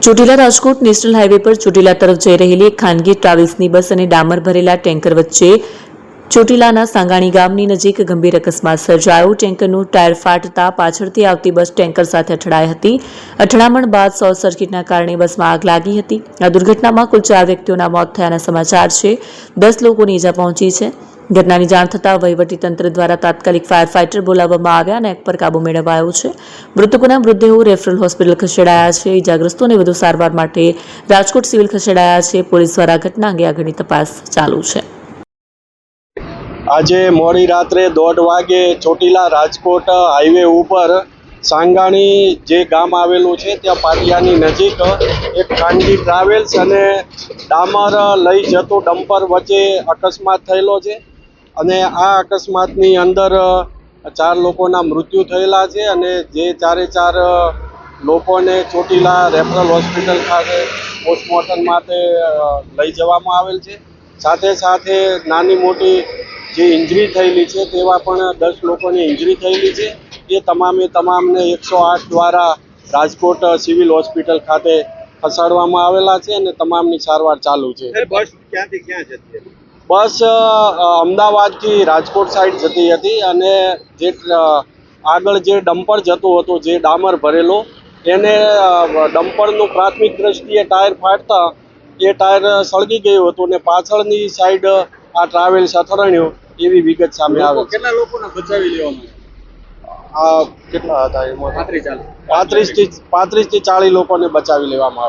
Chotila Rajkot national highway પર ચોટીલા તરફ જઈ રહેલી એક ખાનગી ટ્રાવેલ્સની બસ અને ડામર ભરેલા ટેન્કર વચ્ચે ચોટીલાના સાંગાણી ગામની નજીક ગંભીર અકસ્માત સર્જાયો। ટેન્કરનું ટાયર ફાટતા પાછળથી આવતી બસ ટેન્કર સાથે અથડાઈ હતી। અથડામણ બાદ શોર્ટ સર્કિટના કારણે બસમાં આગ લાગી હતી। આ દુર્ઘટનામાં કુલ 4 વ્યક્તિઓના મોત થયાના સમાચાર છે। 10 લોકોને ઈજા પહોંચી છે। ઘટનાની જાણ થતાં વહીવટીતંત્ર દ્વારા તાત્કાલિક ફાયર ફાઇટર બોલાવવામાં આવ્યા અને આગ પર કાબૂ મેળવાયો છે। મૃતકોના મૃતદેહો રેફરલ હોસ્પિટલ ખસેડાયા છે। ઈજાગ્રસ્તોને વધુ સારવાર માટે રાજકોટ સિવિલ ખસેડાયા છે। પોલીસ દ્વારા ઘટના અંગે આગળની તપાસ ચાલુ છે। આજે મોડી રાત્રે 1:30 વાગે ચોટીલા રાજકોટ હાઈવે ઉપર સાંગાણી જે ગામ આવેલું છે ત્યાં પાટિયાની નજીક એક ખાનગી ટ્રાવેલ્સ અને ડામર લઈ જતું ડમ્પર વચ્ચે અકસ્માત થયેલો છે અને આ અકસ્માતની અંદર 4 લોકોના મૃત્યુ થયેલા છે અને જે 4 લોકોને ચોટીલા રેફરલ હોસ્પિટલ ખાતે પોસ્ટમોર્ટમ માટે લઈ જવામાં આવેલ છે। સાથે સાથે નાની મોટી જે ઇન્જરી થયેલી છે તેવા પણ 10 લોકોની ઇન્જરી થયેલી છે। એ તમામને 108 દ્વારા રાજકોટ સિવિલ હોસ્પિટલ ખાતે ખસેડવામાં આવેલા છે અને તમામની સારવાર ચાલુ છે। બસ ક્યાંથી ક્યાં જતી હતી? બસ અમદાવાદથી રાજકોટ સાઈડ જતી હતી અને જે આગળ જે ડમ્પર જતું હતું જે ડામર ભરેલો એને ડમ્પરનું પ્રાથમિક દ્રષ્ટિએ ટાયર ફાટતા એ ટાયર સળગી ગયું હતું અને પાછળની સાઈડ આ ટ્રાવેલ્સ અથડાણ્યું એવી વિગત સામે આવે છે। કેટલા લોકોને બચાવી લેવામાં આ કેટલા હતા એમાં 35 થી 40 લોકોને બચાવી લેવામાં આવે।